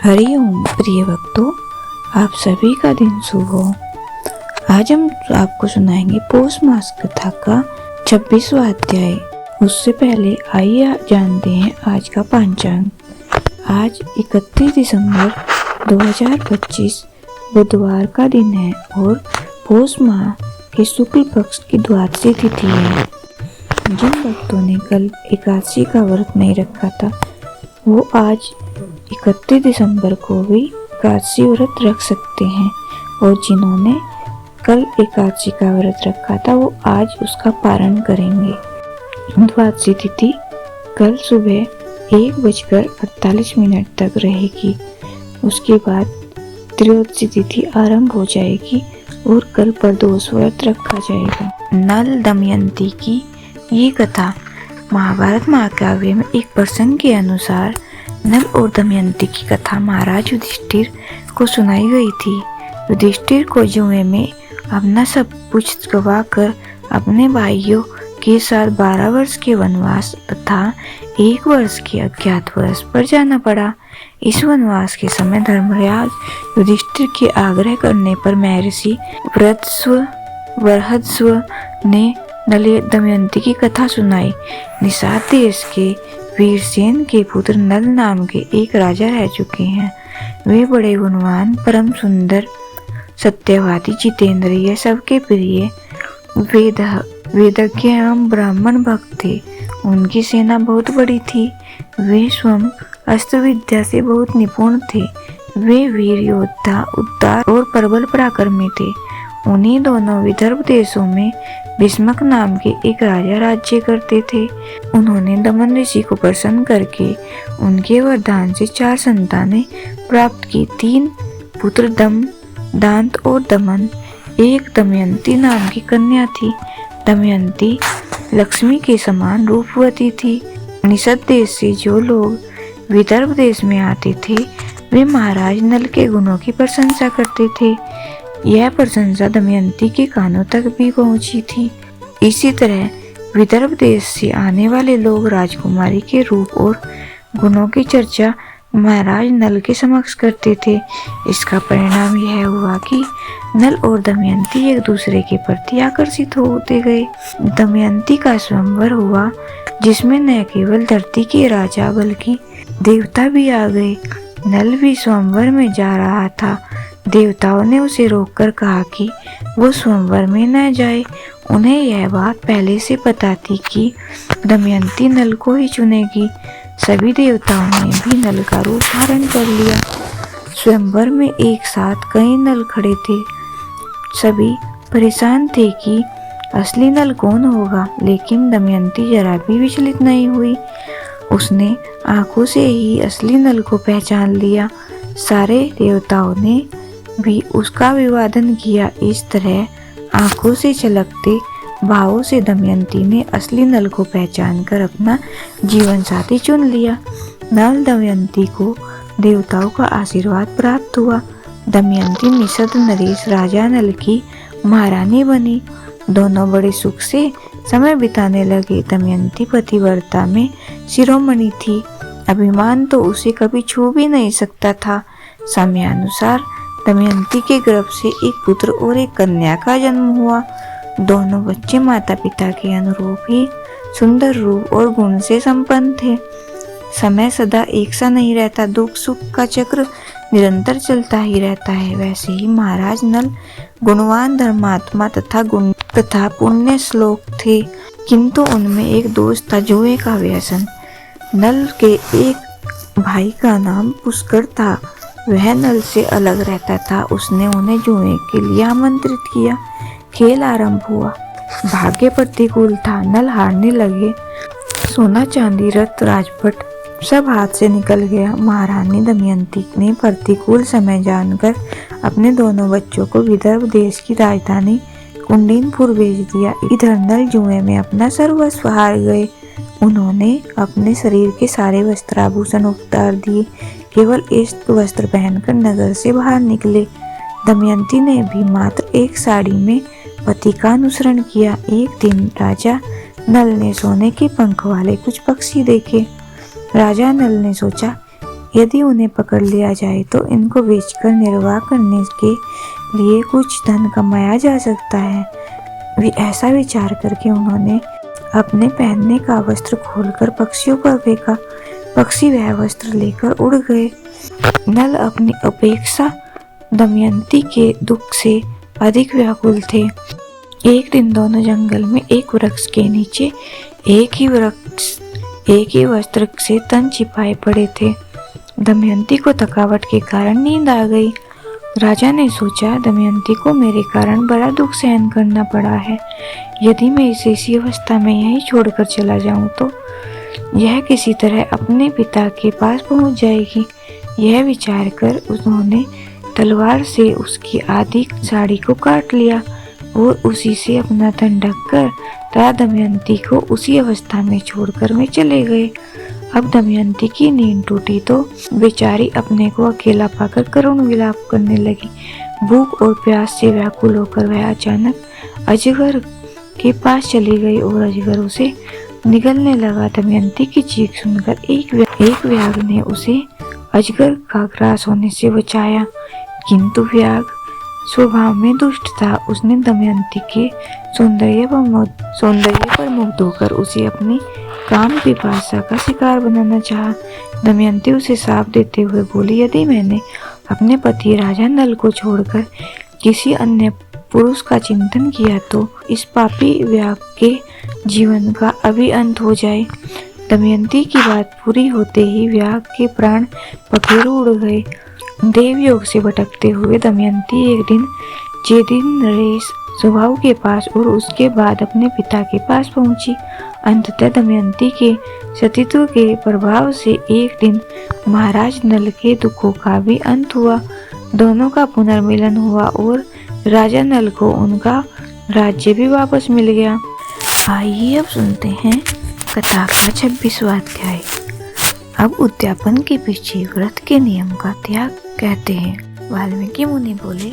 हरिओम प्रिय भक्तों, आप सभी का दिन शुभ हो। आज हम आपको सुनाएंगे पौष मास कथा का 26वां अध्याय। उससे पहले आइए जानते हैं आज का पंचांग। आज 31 दिसंबर 2025 बुधवार का दिन है और पौष माह के शुक्ल पक्ष की द्वादशी तिथि है। जिन भक्तों ने कल एकादशी का व्रत नहीं रखा था वो आज 31 दिसंबर को भी एकादशी व्रत रख सकते हैं और जिन्होंने कल एकादशी का व्रत रखा था वो आज उसका पारण करेंगे। द्वादशी तिथि कल सुबह 1:48 तक रहेगी। उसके बाद त्रयोदशी तिथि आरंभ हो जाएगी और कल प्रदोष व्रत रखा जाएगा। नल दमयंती की ये कथा महाभारत महाकाव्य में एक प्रसंग के अनुसार नल और दमयंती की कथा महाराज युधिष्ठिर को सुनाई गई थी। युधिष्ठिर को जुए में अपना सब कुछ गवा कर अपने भाइयों के साथ 12 वर्ष के वनवास तथा 1 वर्ष के अज्ञातवास पर जाना पड़ा। इस वनवास के समय धर्मराज युधिष्ठिर के आग्रह करने पर महर्षि बृहस्व ने नल दमयंती की कथा सुनाई। निषाद देश के वीरसेन के पुत्र नल नाम के एक राजा रह चुके हैं। वे बड़े गुणवान, परम सुंदर, सत्यवादी, जितेंद्रिय, सबके प्रिय, वेदज्ञ एवं ब्राह्मण भक्त थे। उनकी सेना बहुत बड़ी थी। वे स्वयं अस्त्र विद्या से बहुत निपुण थे। वे वीर योद्धा, उदार और प्रबल पराक्रमी थे। उन्हीं दोनों विदर्भ देशों में भीष्मक नाम के एक राजा राज्य करते थे। उन्होंने दमन ऋषि को प्रसन्न करके उनके वरदान से 4 संतानें प्राप्त की। 3 पुत्र दम, दांत और दमन। एक दमयंती नाम की कन्या थी। दमयंती लक्ष्मी के समान रूपवती थी। निषद देश से जो लोग विदर्भ देश में आते थे वे महाराज नल के गुणों की प्रशंसा करते थे। यह प्रशंसा दमयंती के कानों तक भी पहुंची थी। इसी तरह विदर्भ देश से आने वाले लोग राजकुमारी के रूप और गुणों की चर्चा महाराज नल के समक्ष करते थे। इसका परिणाम यह हुआ कि नल और दमयंती एक दूसरे के प्रति आकर्षित होते गए। दमयंती का स्वयंवर हुआ जिसमें न केवल धरती के राजा बल्कि देवता भी आ गए। नल भी स्वयंवर में जा रहा था। देवताओं ने उसे रोककर कहा कि वो स्वयंवर में न जाए। उन्हें यह बात पहले से पता थी कि दमयंती नल को ही चुनेगी। सभी देवताओं ने भी नल का रूप धारण कर लिया। स्वयंवर में एक साथ कई नल खड़े थे। सभी परेशान थे कि असली नल कौन होगा, लेकिन दमयंती जरा भी विचलित नहीं हुई। उसने आंखों से ही असली नल को पहचान लिया। सारे देवताओं ने भी उसका अभिवादन किया। इस तरह आंखों से झलकते भावों से दमयंती ने असली नल को पहचान कर अपना जीवन साथी चुन लिया। नल दमयंती को देवताओं का आशीर्वाद प्राप्त हुआ। दमयंती निषद नरेश राजा नल की महारानी बनी। दोनों बड़े सुख से समय बिताने लगे। दमयंती पतिव्रता में शिरोमणि थी। अभिमान तो उसे कभी छू भी नहीं सकता था। समयानुसार दमयंती के गर्भ से एक पुत्र और एक कन्या का जन्म हुआ। दोनों बच्चे माता पिता के अनुरूप ही सुंदर रूप और गुण से संपन्न थे। समय सदा एक सा नहीं रहता। दुख सुख का चक्र निरंतर चलता ही रहता है। वैसे ही महाराज नल गुणवान, धर्मात्मा तथा पुण्य श्लोक थे, किंतु उनमें एक दोष था, जुए का व्यसन। नल के एक भाई का नाम पुष्कर था। वह नल से अलग रहता था। उसने उन्हें जुए के लिए आमंत्रित किया। खेल आरंभ हुआ। भाग्य प्रतिकूल था। नल हारने लगे। सोना, चांदी, रत्न, राजपट सब हाथ से निकल गया। महारानी दमयंती ने प्रतिकूल समय जानकर अपने दोनों बच्चों को विदर्भ देश की राजधानी कुंडीनपुर भेज दिया। इधर नल जुए में अपना सर्वस्व हार गए। उन्होंने अपने शरीर के सारे वस्त्राभूषण उतार दिए। केवल एक वस्त्र पहनकर नगर से बाहर निकले। दमयंती ने भी मात्र एक साड़ी में पति का अनुसरण किया। एक दिन राजा नल ने सोने के पंख वाले कुछ पक्षी देखे। राजा नल ने सोचा यदि उन्हें पकड़ लिया जाए तो इनको बेचकर निर्वाह करने के लिए कुछ धन कमाया जा सकता है। वे ऐसा विचार करके उन्होंने अपने पहनने का वस्त्र खोलकर पक्षियों पर फेंका। पक्षी वह वस्त्र लेकर उड़ गए। नल अपनी अपेक्षा दमयंती के दुख से अधिक व्याकुल थे। एक दिन दोनों जंगल में एक वृक्ष के नीचे एक ही वस्त्र से तन छिपाए पड़े थे। दमयंती को थकावट के कारण नींद आ गई। राजा ने सोचा, दमयंती को मेरे कारण बड़ा दुख सहन करना पड़ा है। यदि मैं इसे इसी अवस्था में यहीं छोड़कर चला जाऊं तो यह किसी तरह अपने पिता के पास पहुंच जाएगी। यह विचार कर उन्होंने तलवार से उसकी आधी साड़ी को काट लिया और उसी से अपना तन ढककर तथा दमयंती को उसी अवस्था में छोड़कर वे चले गए। अब दमयंती की नींद टूटी तो बेचारी अपने को अकेला पाकर करुण विलाप करने लगी। भूख और प्यास से व्याकुल होकर वह अचानक अजगर के पास चली गई और अजगर उसे निगलने लगा। दमयंती की चीख सुनकर एक व्याघ्र ने उसे अजगर का ग्रास होने से बचाया, किंतु व्याघ्र स्वभाव में दुष्ट था। उसने दमयंती के सौंदर्य पर मुग्ध होकर उसे अपनी काम पिपासा का शिकार बनाना चाहा। दमयंती उसे शाप देते हुए बोली, यदि मैंने अपने पति राजा नल को छोड़कर किसी अन्य पुरुष का चिंतन किया तो इस पापी व्याघ्र के जीवन का अभी अंत हो जाए। दमयंती की बात पूरी होते ही व्याघ्र के प्राण पखेरु उड़ गए। देवयोग से भटकते हुए दमयंती एक दिन चेदिन स्वभाव के पास और उसके बाद अपने पिता के पास पहुंची। अंततः दमयंती के सतीत्व के प्रभाव से एक दिन महाराज नल के दुखों का भी अंत हुआ। दोनों का पुनर्मिलन हुआ और राजा नल को उनका राज्य भी वापस मिल गया। आइए अब सुनते हैं कथा का 26वां अध्याय। अब उद्यापन के पीछे व्रत के नियम का त्याग कहते हैं। वाल्मीकि मुनि बोले,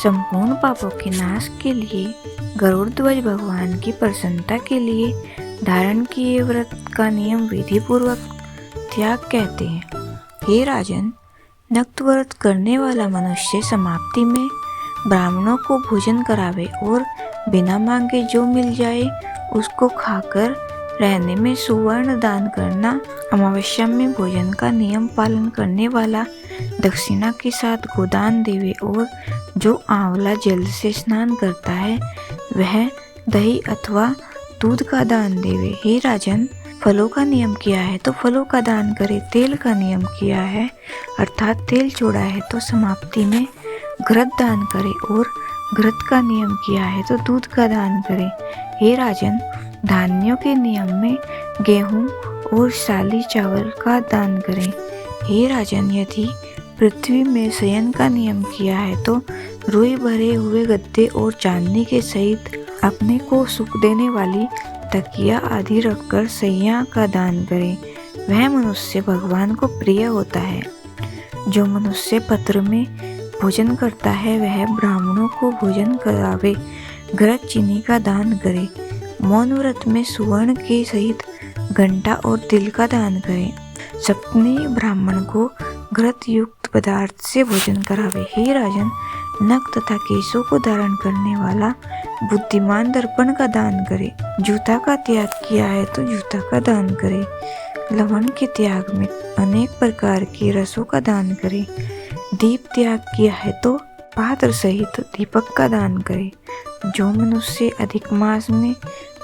संपूर्ण पापों के नाश के लिए गरुड़ ध्वज भगवान की प्रसन्नता के लिए धारण किए व्रत का नियम विधि पूर्वक त्याग कहते हैं। हे राजन, नक्त व्रत करने वाला मनुष्य समाप्ति में ब्राह्मणों को भोजन करावे और बिना मांगे जो मिल जाए उसको खाकर रहने में सुवर्ण दान करना, अमावस्या में भोजन का नियम पालन करने वाला दक्षिणा के साथ गोदान देवे और जो आंवला जल से स्नान करता है वह दही अथवा दूध का दान देवे। हे राजन, फलों का नियम किया है तो फलों का दान करे। तेल का नियम किया है अर्थात तेल छोड़ा है तो समाप्ति में घृत दान करे और घृत का नियम किया है तो दूध का दान करे। हे राजन, धान्यों के नियम में गेहूं और साली चावल का दान करें। हे राजन, यदि पृथ्वी में शयन का नियम किया है तो रुई भरे हुए गद्दे और चांदी के सहित अपने को सुख देने वाली तकिया आदि रखकर सैया का दान करें। वह मनुष्य भगवान को प्रिय होता है। जो मनुष्य पत्र में भोजन करता है वह ब्राह्मणों को भोजन करावे। घृत चीनी का दान करे। मौन व्रत में सुवर्ण के सहित घंटा और तिल का दान करें। सपने ब्राह्मण को घृत युक्त पदार्थ से भोजन करावे। हे राजन, नख तथा केशों को धारण करने वाला बुद्धिमान दर्पण का दान करे। जूता का त्याग किया है तो जूता का दान करे। लवण के त्याग में अनेक प्रकार के रसों का दान करे। दीप त्याग किया है तो पात्र सहित दीपक का दान करे। जो मनुष्य अधिक मास में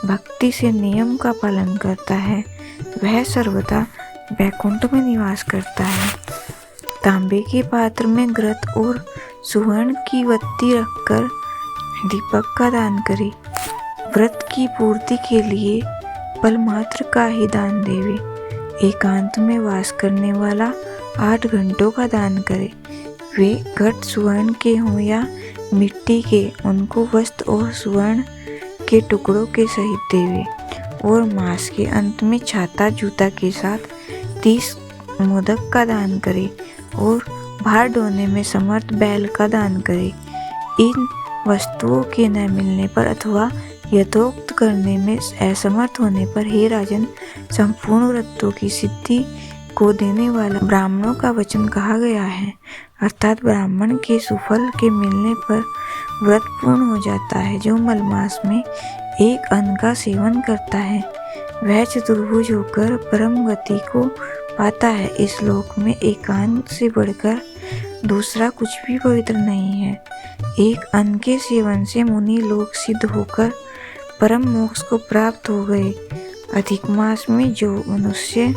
भक्ति से नियम का पालन करता है वह सर्वदा वैकुंठ में निवास करता है। तांबे के पात्र में घृत और सुवर्ण की वत्ती रखकर दीपक का दान करे। व्रत की पूर्ति के लिए फल मात्र का ही दान देवे। एकांत में वास करने वाला 8 घंटों का दान करे। वे घट सुवर्ण के हों या मिट्टी के, उनको वस्त्र और सुवर्ण के टुकड़ों के सहित देवे और मास के अंत में छाता जूता के साथ 30 मोदक का दान करे और भार ढोने में समर्थ बैल का दान करे। इन वस्तुओं के न मिलने पर अथवा यथोक्त करने में असमर्थ होने पर हे राजन, संपूर्ण व्रतों की सिद्धि को देने वाला ब्राह्मणों का वचन कहा गया है, अर्थात ब्राह्मण के सुफल के मिलने पर व्रत पूर्ण हो जाता है। जो मलमास में एक अन्न का सेवन करता है वह चतुर्भुज होकर परम गति को पाता है। इस लोक में एकांत से बढ़कर दूसरा कुछ भी पवित्र नहीं है। एक अन्न के सेवन से मुनि लोक सिद्ध होकर परम मोक्ष को प्राप्त हो गए। अधिक मास में जो मनुष्य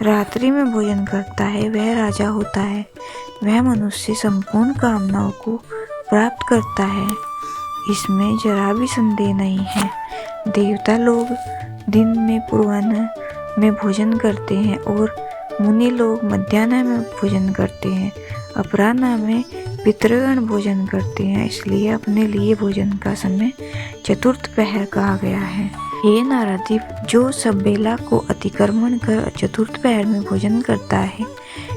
रात्रि में भोजन करता है वह राजा होता है। वह मनुष्य संपूर्ण कामनाओं को प्राप्त करता है, इसमें जरा भी संदेह नहीं है। देवता लोग दिन में पूर्वाह्न में भोजन करते हैं और मुनि लोग मध्याह्न में भोजन करते हैं। अपराह्न में पितृगण भोजन करते हैं, इसलिए अपने लिए भोजन का समय चतुर्थ पहर कहा गया है। हे नारदीप, जो सब बेला को अतिक्रमण कर चतुर्थ पहर में भोजन करता है,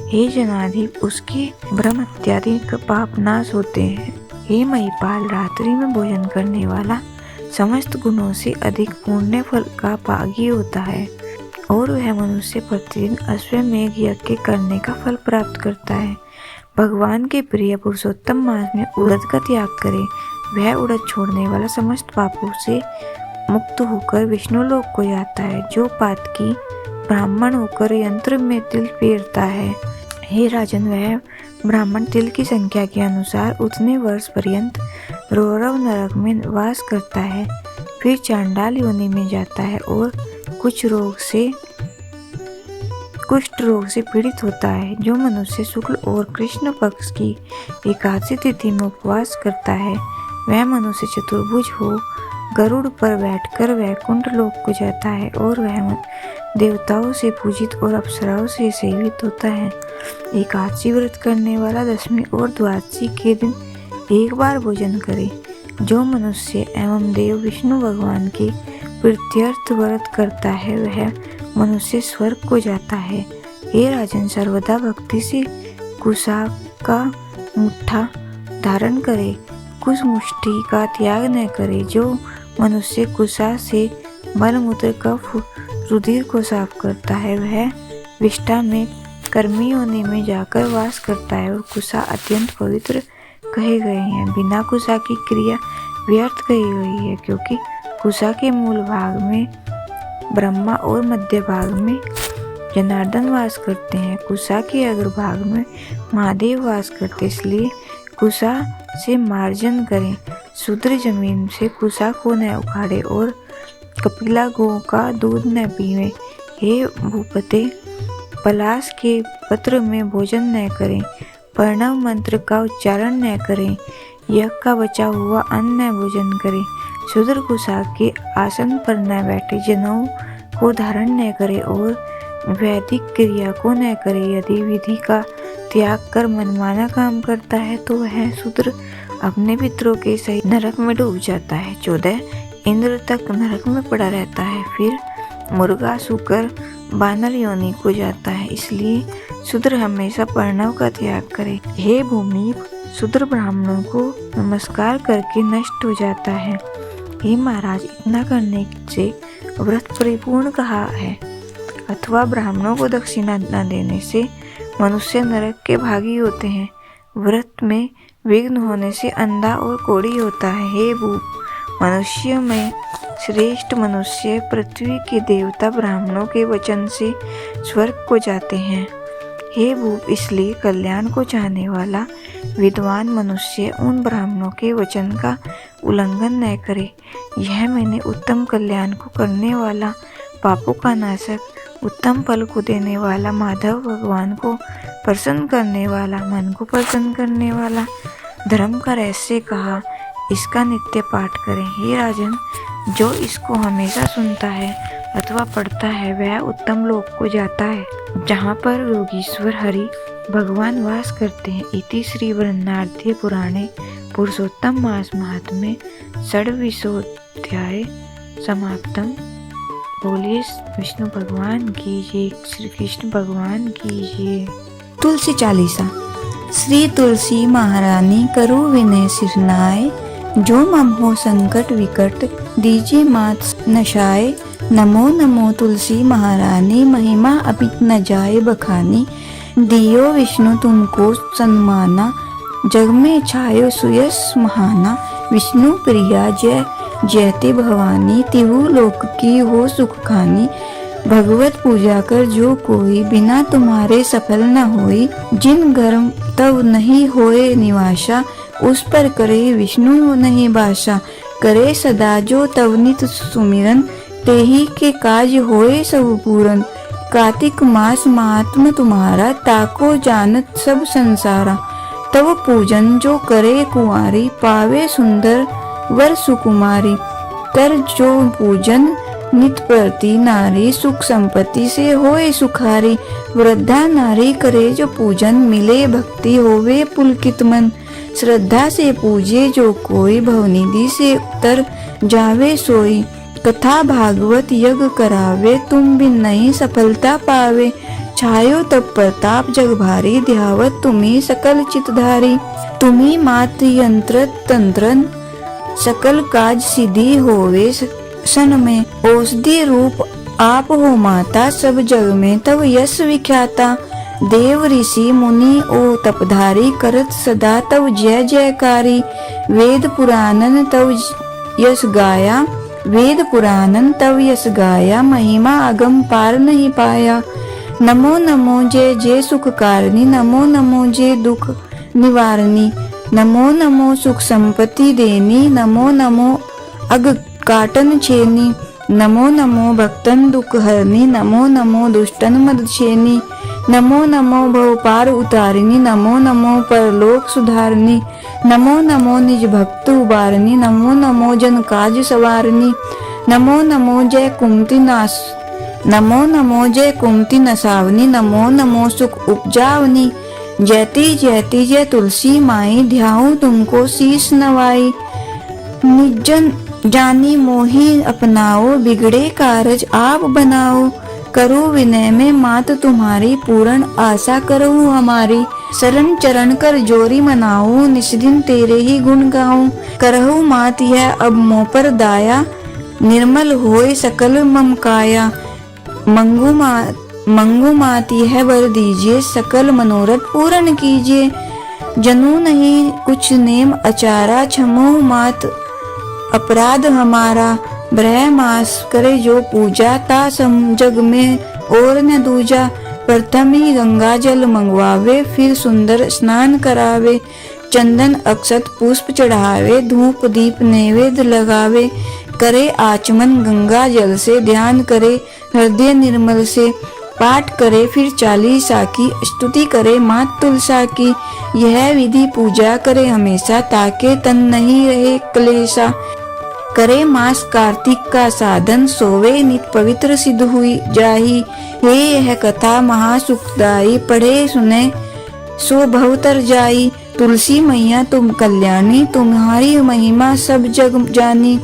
हे जनाधिप, उसके ब्रह्म इत्यादि पाप नाश होते हैं। हे महिपाल, रात्रि में भोजन करने वाला समस्त गुणों से अधिक पुण्य फल का भागी होता है और वह मनुष्य प्रतिदिन अश्वमेध यज्ञ करने का फल प्राप्त करता है। भगवान के प्रिय पुरुषोत्तम मास में उड़द का त्याग करे, वह उड़द छोड़ने वाला समस्त पापों से मुक्त होकर विष्णु लोक को जाता है। जो पातकी ब्राह्मण होकर यंत्र में तिल पेरता है, हे राजन, वह ब्राह्मण तिल की संख्या के अनुसार उतने वर्ष पर्यंत रौरव नरक में वास करता है, फिर चांडाल योनि में जाता है और कुष्ठ रोग से पीड़ित होता है। जो मनुष्य शुक्ल और कृष्ण पक्ष की एकादशी तिथि में उपवास करता है वह मनुष्य चतुर्भुज हो गरुड़ पर बैठकर वैकुंठ लोक को जाता है और वह देवताओं से पूजित और अप्सराओं से सेवित होता है। एकादशी व्रत करने वाला दशमी और द्वादशी के दिन एक बार भोजन करे। जो मनुष्य एवं देव विष्णु भगवान के प्रीत्यर्थ व्रत करता है वह मनुष्य स्वर्ग को जाता है। हे राजन, सर्वदा भक्ति से कुशा का मुट्ठा धारण करे, कुश मुष्टि का त्याग न करे। जो मनुष्य कुशा से मलमूत्र कफ रुधिर को साफ करता है वह विष्ठा में कर्मी योनि में जाकर वास करता है और कुशा अत्यंत पवित्र कहे गए हैं। बिना कुशा की क्रिया व्यर्थ कही गई है, क्योंकि कुशा के मूल भाग में ब्रह्मा और मध्य भाग में जनार्दन वास करते हैं। कुशा के अग्रभाग में महादेव वास करते, इसलिए कुशा से मार्जन करें। शूद्र जमीन से कुशा को न उखाड़े और कपिला गौ का दूध न पीवे। हे भूपते, पलाश के पत्र में भोजन न करें, प्रणव मंत्र का उच्चारण न करें, यज्ञ का बचा हुआ अन्न न भोजन करें, शूद्र कुशा के आसन पर न बैठे, जनेऊ को धारण न करे और वैदिक क्रिया को न करे। यदि विधि का त्याग कर मनमाना काम करता है तो वह शूद्र अपने पितरों के सहित नरक में डूब जाता है। 14 इंद्र तक नरक में पड़ा रहता है, फिर मुर्गा, सूकर, बानर योनि को जाता है। इसलिए शूद्र हमेशा प्रणव का त्याग करे। हे भूमि, शूद्र ब्राह्मणों को नमस्कार करके नष्ट हो जाता है। हे महाराज, इतना करने से व्रत परिपूर्ण कहा है, अथवा ब्राह्मणों को दक्षिणा न देने से मनुष्य नरक के भागी होते हैं। व्रत में विघ्न होने से अंधा और कोढ़ी होता है। हे भूप, मनुष्य में श्रेष्ठ मनुष्य पृथ्वी के देवता ब्राह्मणों के वचन से स्वर्ग को जाते हैं। हे भूप, इसलिए कल्याण को चाहने वाला विद्वान मनुष्य उन ब्राह्मणों के वचन का उल्लंघन न करे। यह मैंने उत्तम कल्याण को करने वाला, पापों का नाशक, उत्तम फल को देने वाला, माधव भगवान को प्रसन्न करने वाला, मन को प्रसन्न करने वाला धर्म का रहस्य कहा। इसका नित्य पाठ करें। हे राजन, जो इसको हमेशा सुनता है अथवा पढ़ता है वह उत्तम लोक को जाता है, जहाँ पर योगीश्वर हरि भगवान वास करते हैं। इति श्री बृहन्नारदीय पुराणे पुरुषोत्तम मास महात्म्ये षड्विंशोऽध्याय समाप्तम। बोलिए विष्णु भगवान की जय, श्री कृष्ण भगवान की जय। तुलसी चालीसा। श्री तुलसी महारानी करु विनय सिरनाय, जो मम हो संकट विकट, दीजिए मात नशाए। नमो नमो तुलसी महारानी, महिमा अभी न जाए बखानी। दियो विष्णु तुमको सन्माना, जग में छायो सुयस महाना। विष्णु प्रिया जय जयते भवानी, तिहु लोक की हो सुख खानी। भगवत पूजा कर जो कोई, बिना तुम्हारे सफल न होई। जिन घर तव नहीं होए निवासा, उस पर करे विष्णु नहीं बासा। करे सदा जो तव नित सुमिरन, तेही के काज होए सब पूरन। कार्तिक मास महात्म तुम्हारा, ताको जानत सब संसारा। तव पूजन जो करे कुंवारी, पावे सुंदर वर सुकुमारी। कर जो पूजन नित प्रति नारी, सुख संपत्ति से होए सुखारी। वृद्धा नारी करे जो पूजन, मिले भक्ति होवे पुलकित मन। श्रद्धा से पूजे जो कोई, भवनिधि से उतर जावे सोई। कथा भागवत यज्ञ करावे, तुम बिन नहीं सफलता पावे। छायो तब प्रताप जग भारी, ध्यावत तुम्ही सकल चितधारी। तुम्ही मात यंत्र तंत्रन, सकल काज सिद्धि होवे सन में। औषधि रूप आप हो माता, सब जग में तब यश विख्याता। देव ऋषि मुनि ओ तपधारी, करत सदा तब जय जयकारी। वेद पुराणन तब यश गाया, वेद पुराणन तब यश गाया। महिमा अगम पार नहीं पाया। नमो नमो जय जय सुख कारणी, नमो नमो जय दुख निवारणी। नमो नमो सुख संपत्ति देनी, नमो नमो अग काटन छेनी। नमो नमो भक्तन दुख हरनी, नमो नमो दुष्टन मद छेनी। नमो नमो भव पार उतारिणी, नमो नमो परलोक सुधारणी। नमो नमो निज भक्त उबारणी, नमो नमो जन काज सवारणी। नमो नमो जय कुमति नाश, नमो नमो जय कुमति नसावनी। नमो नमो सुख उपजावनी। जयति जयति जय तुलसी माई, ध्याऊं तुमको शीश नवाई। निजन जानी मोही अपनाओ, बिगड़े कारज आप बनाओ। करो विनय में मात तुम्हारी, पूर्ण आशा करो हमारी। शरण चरण कर जोरी मनाऊं, निस्दिन तेरे ही गुण गाऊं। करहु मात यह अब मोह पर दाया, निर्मल होए सकल मम काया। मंगू मात यह वर दीजिए, सकल मनोरथ पूर्ण कीजिए। जनू नहीं कुछ नेम अचारा, क्षमो मात अपराध हमारा। ब्रह मास करे जो पूजा, ता सम जग में और न दूजा। प्रथम ही गंगा जल मंगवावे, फिर सुंदर स्नान करावे। चंदन अक्षत पुष्प चढ़ावे, धूप दीप नैवेद्य लगावे। करे आचमन गंगा जल से, ध्यान करे हृदय निर्मल से। पाठ करे फिर चालीसा की, स्तुति करे मात तुलसा की। यह विधि पूजा करे हमेशा, ताके तन नहीं रहे क्लेशा। करे मास कार्तिक का साधन, सोवे नित पवित्र सिद्ध हुई जाही। हे यह कथा महासुखदायी, पढ़े सुने सो भवतर जाई। तुलसी मैया तुम कल्याणी, तुम्हारी महिमा सब जग जानी।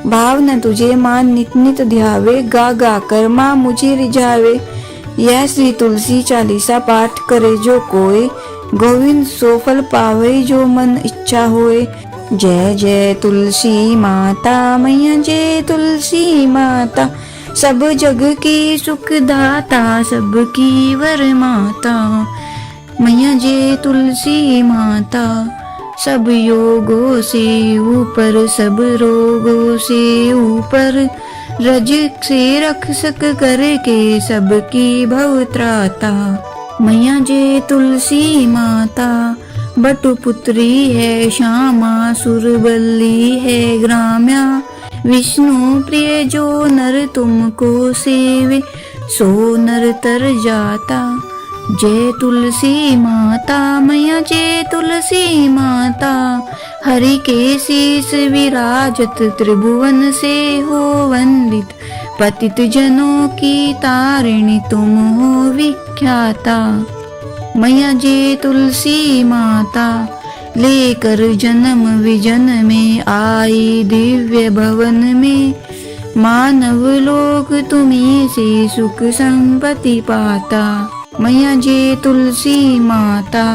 भाव न तुझे मान नित नित ध्यावे, गा गा कर माँ मुझे रिझावे। यह श्री तुलसी चालीसा पाठ करे जो कोई, गोविंद सो फल पावे जो मन इच्छा होए। जय जय तुलसी माता मैया, जय तुलसी माता। सब जग की सुख दाता, सबकी वर माता। मैया जय तुलसी माता। सब योगों से ऊपर, सब रोगों से ऊपर। रज से रक्षक करके सबकी भव त्राता। मैया जय तुलसी माता। बटुपुत्री है श्यामा, सुरबल्ली है ग्राम्या। विष्णु प्रिय जो नर तुमको सेवे, सो नर तर जाता। जय तुलसी माता मैया, जय तुलसी माता। हरि के शीस विराजत, त्रिभुवन से हो वंदित। पतित जनों की तारिणी, तुम हो विख्याता। मैया जय तुलसी माता। लेकर जन्म विजन में आई, दिव्य भवन में। मानव लोक तुम्हीं से सुख संपत्ति पाता। मैया जय तुलसी माता।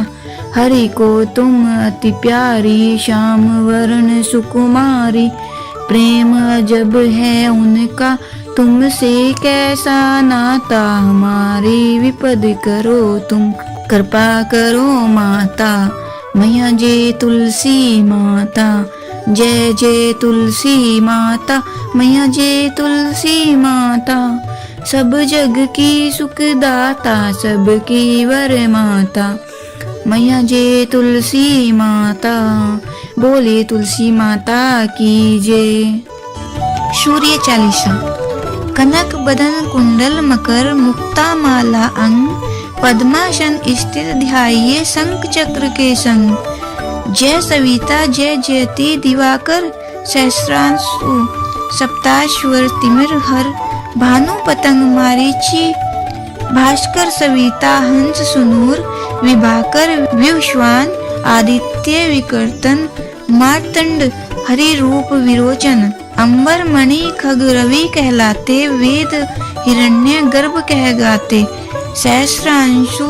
हरि को तुम अति प्यारी, श्याम वर्ण सुकुमारी। प्रेम अजब है उनका तुमसे कैसा नाता, हमारी विपद करो तुम कृपा करो माता। मैया जय तुलसी माता, जय जय तुलसी माता, मैया जय तुलसी माता। सब जग की सुखदाता, सबकी वर माता, मैया जय तुलसी माता। बोले तुलसी माता की जय। सूर्य चालीसा। कनक बदन कुंडल मकर, मुक्ता माला अंग, पद्मासन स्थित ध्याये शंख चक्र के संग। जय सविता जय जयति दिवाकर, सहस्रांशु सप्ताश्वर तिमिर हर, भानु पतंग मारीची भास्कर, सविता हंस सुनूर, विभाकर विश्वान, आदित्य विकर्तन, मार्तंड हरि रूप विरोचन। अंबर मणि खग रवि कहलाते, वेद हिरण्य गर्भ कह गाते। सहस्रांशु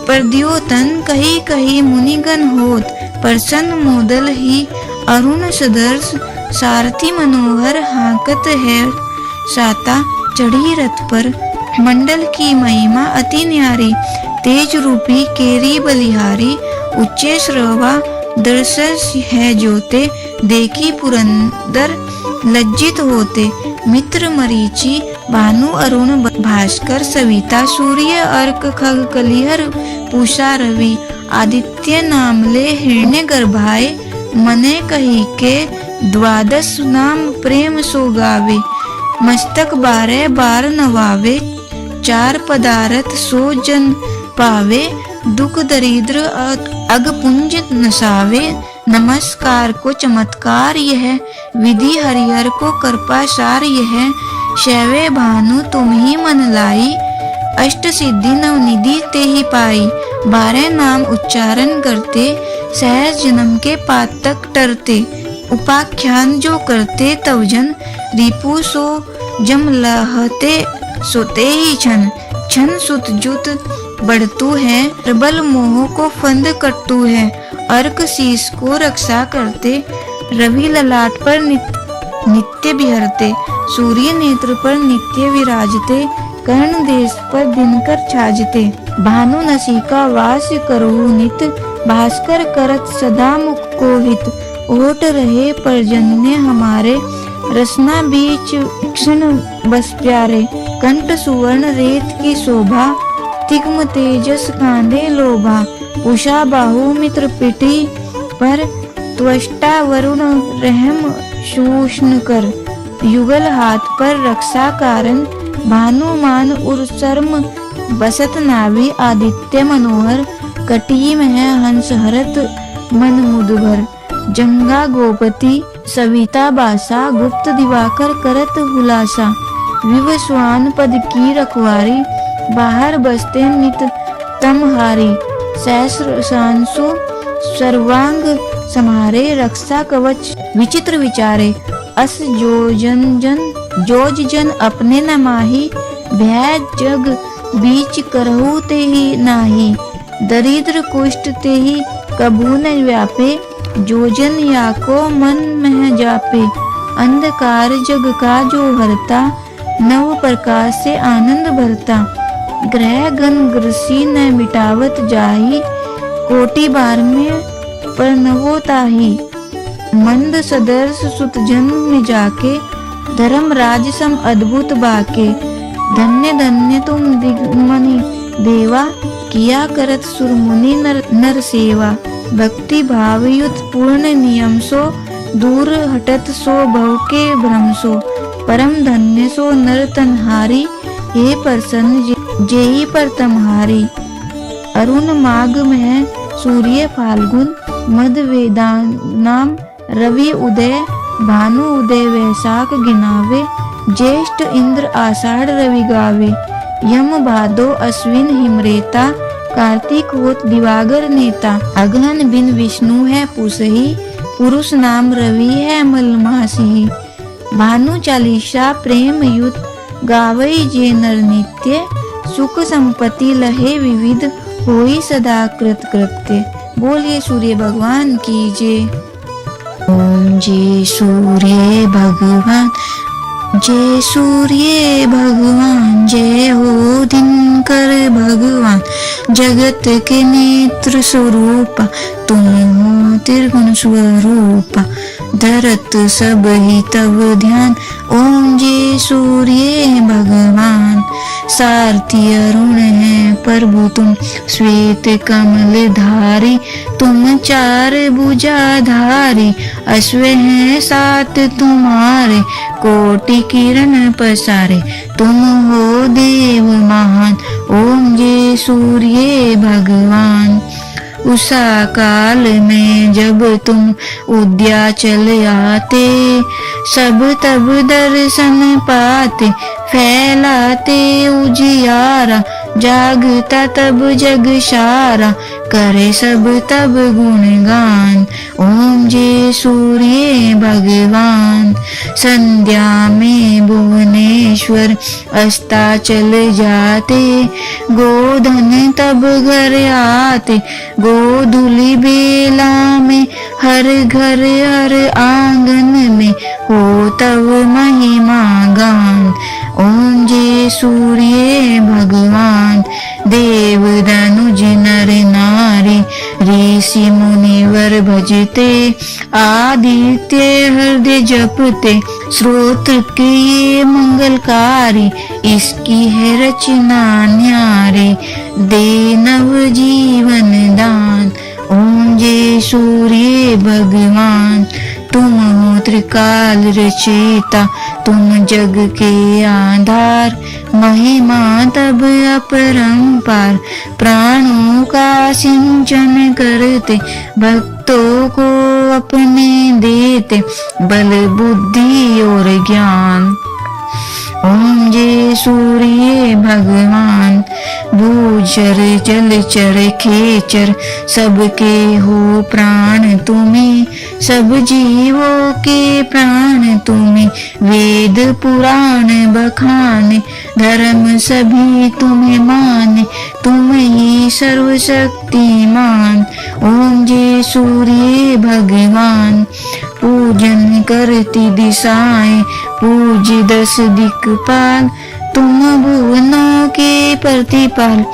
प्रद्योतन, कही कही मुनिगण होत, प्रसन्न मोदल ही अरुण सदर्श। सारथी मनोहर हाकत है साता, चढ़ी रथ पर मंडल की महिमा अति न्यारी। तेज रूपी केरी बलिहारी, उच्चे श्रवा दर्शस है जोते। देखी पुरंदर लज्जित होते, मित्र मरीचि भानु अरुण भास्कर, सविता सूर्य अर्क खग कलिहर, पूषा रवि आदित्य नामले हिरण्य गर्भाए। मने कही के द्वादश नाम प्रेम सो गावे, मस्तक 12 बार नवावे। 4 पदार्थ सो जन पावे, दुख दरिद्र अगपुंज नसावे। नमस्कार को चमत्कार यह, विधि हरिहर को कृपा सार यह। शैवे भानु तुम ही मन लाई, अष्ट सिद्धि नवनिधि ते ही पाई। 12 नाम उच्चारण करते, सहज जन्म के पातक टरते। उपाख्यान जो करते तव जन, रिपु सो जम लहते सोते ही छन। छन सुत जुत बढ़तु है, प्रबल मोह को फंद कटतु है। अर्क शीश को रक्षा करते, रवि ललाट पर नित्य बिहरते। सूर्य नेत्र पर नित्य विराजते, कर्ण देश पर दिनकर छाजते। भानु नसिका वास करहु नित, भास्कर करत सदा मुख को हित। ओट रहे परजन्य हमारे, रसना बीच क्षण बस प्यारे। कंठ सुवर्ण रेत की शोभा, तिग्म तेजस कांधे लोभा। उषा बाहु मित्र पिटी पर, त्वष्टा वरुण रहम शूष्ण कर। युगल हाथ पर रक्षा कारण, भानुमान उर शर्म बसत नाभि। आदित्य मनोहर कटी में हंस हरत मन मुदभर। जंगा गोपति सविता बासा, गुप्त दिवाकर करत हुलासा। विवस्वान पद की रखवारी, बाहर बसते नित तमहारी। सहस्रांशु सर्वांग समारे, रक्षा कवच विचित्र विचारे। अस जोज जन अपने न माही, भय जग बीच करहु ते ही नाही। दरिद्र कुष्ठ ते ही कबू न व्यापे, जोजन या को मन में जापे। अंधकार जग का जो हरता, नव प्रकाश से आनंद भरता। ग्रह गण ग्रसी न मिटावत जाही, कोटि बार में परनवो ताही। मंद सदर्श सुत जन्म में जाके, धर्म राज सम अद्भुत बाके। धन्य धन्य तुम दिग्मनि देवा, किया करत सुरमुनि नर सेवा। भक्ति भावयुत पूर्ण नियम सो, दूर हटत सो भव के भ्रम सो। परम धन्य सो नर तनहारी, हे प्रसन्न जेहि पर तमहारी। अरुण माघ में सूर्य फाल्गुन, मद वेदानाम रवि उदय। भानु उदय वैशाख गिनावे, ज्येष्ठ इंद्र आषाढ़ रवि गावे। यम भादो अश्विन हिमरेता, कार्तिक होत दिवागर नेता। अगहन बिन विष्णु है पुसही, पुरुष नाम रवि है मलमासी। भानु चालीसा प्रेम युत, गावई जे नर नित्य। सुख संपत्ति लहे विविध, होई सदा कृत कृत्य। बोलिए सूर्य भगवान की जय। ओम जय सूर्य भगवान, जय सूर्य भगवान, जय हो दिनकर भगवान, जगत के नेत्र स्वरूपा, तुम हो त्रिगुण स्वरूपा, धरत सब ही तब ध्यान। ओम जय सूर्य भगवान, सारथी अरुण है प्रभु तुम, श्वेत कमल धारी, तुम चार भुजाधारी, अश्व हैं सात तुम्हारे, कोटि किरण पसारे, तुम हो देव महान। ओम जय सूर्य भगवान, उषा काल में जब तुम उद्याचल आते, सब तब दर्शन पाते, फैलाते उजियारा, जागता तब जग सारा, करे सब तब गुणगान। ओम जय सूर्य भगवान, संध्या में भुवनेश्वर अस्ताचल जाते, गोधन तब घर आते, गोधूली बेला में हर घर हर आंगन में हो तब महिमा गान। ओम जय सूर्य भगवान, देव धनुज नर नारी, ऋषि मुनिवर भजते, आदित्य हृदय जपते, श्रोत्र के ये मंगलकारी, इसकी है रचना न्यारी, दे नव जीवन दान। ओम जय सूर्य भगवान, तुम हो त्रिकाल रचयिता, तुम जग के आधार, महिमा तब अपरंपार, प्राणों का सिंचन करते, भक्तों को अपने देते, बल बुद्धि और ज्ञान। ओम जय सूर्य भगवान, भूचर जलचर खेचर, सबके हो प्राण तुम्हें, सब जीवों के प्राण तुम्हें, वेद पुराण बखाने, धर्म सभी तुम्हें माने, तुम ही सर्वशक्तिमान। ओम जय सूर्य भगवान, पूजन करती दिशाएं, पूज दस दिक्पाल, तुम भुवनों के प्रतिपाल,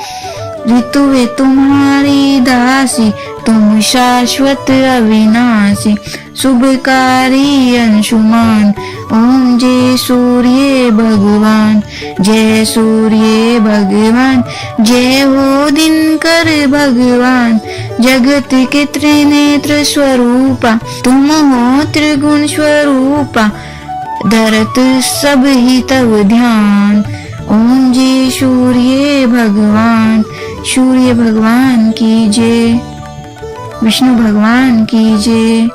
ऋतुए तुम्हारी दासी, तुम शाश्वत अविनाशी, शुभकारी अंशुमान। ओम जय सूर्य भगवान, जय सूर्य भगवान, जय हो दिनकर भगवान, जगत के त्रिनेत्र स्वरूपा, तुम हो त्रिगुण स्वरूपा, धरत सब ही तब ध्यान। ओम जय सूर्य भगवान, सूर्य भगवान की जय, विष्णु भगवान की जय।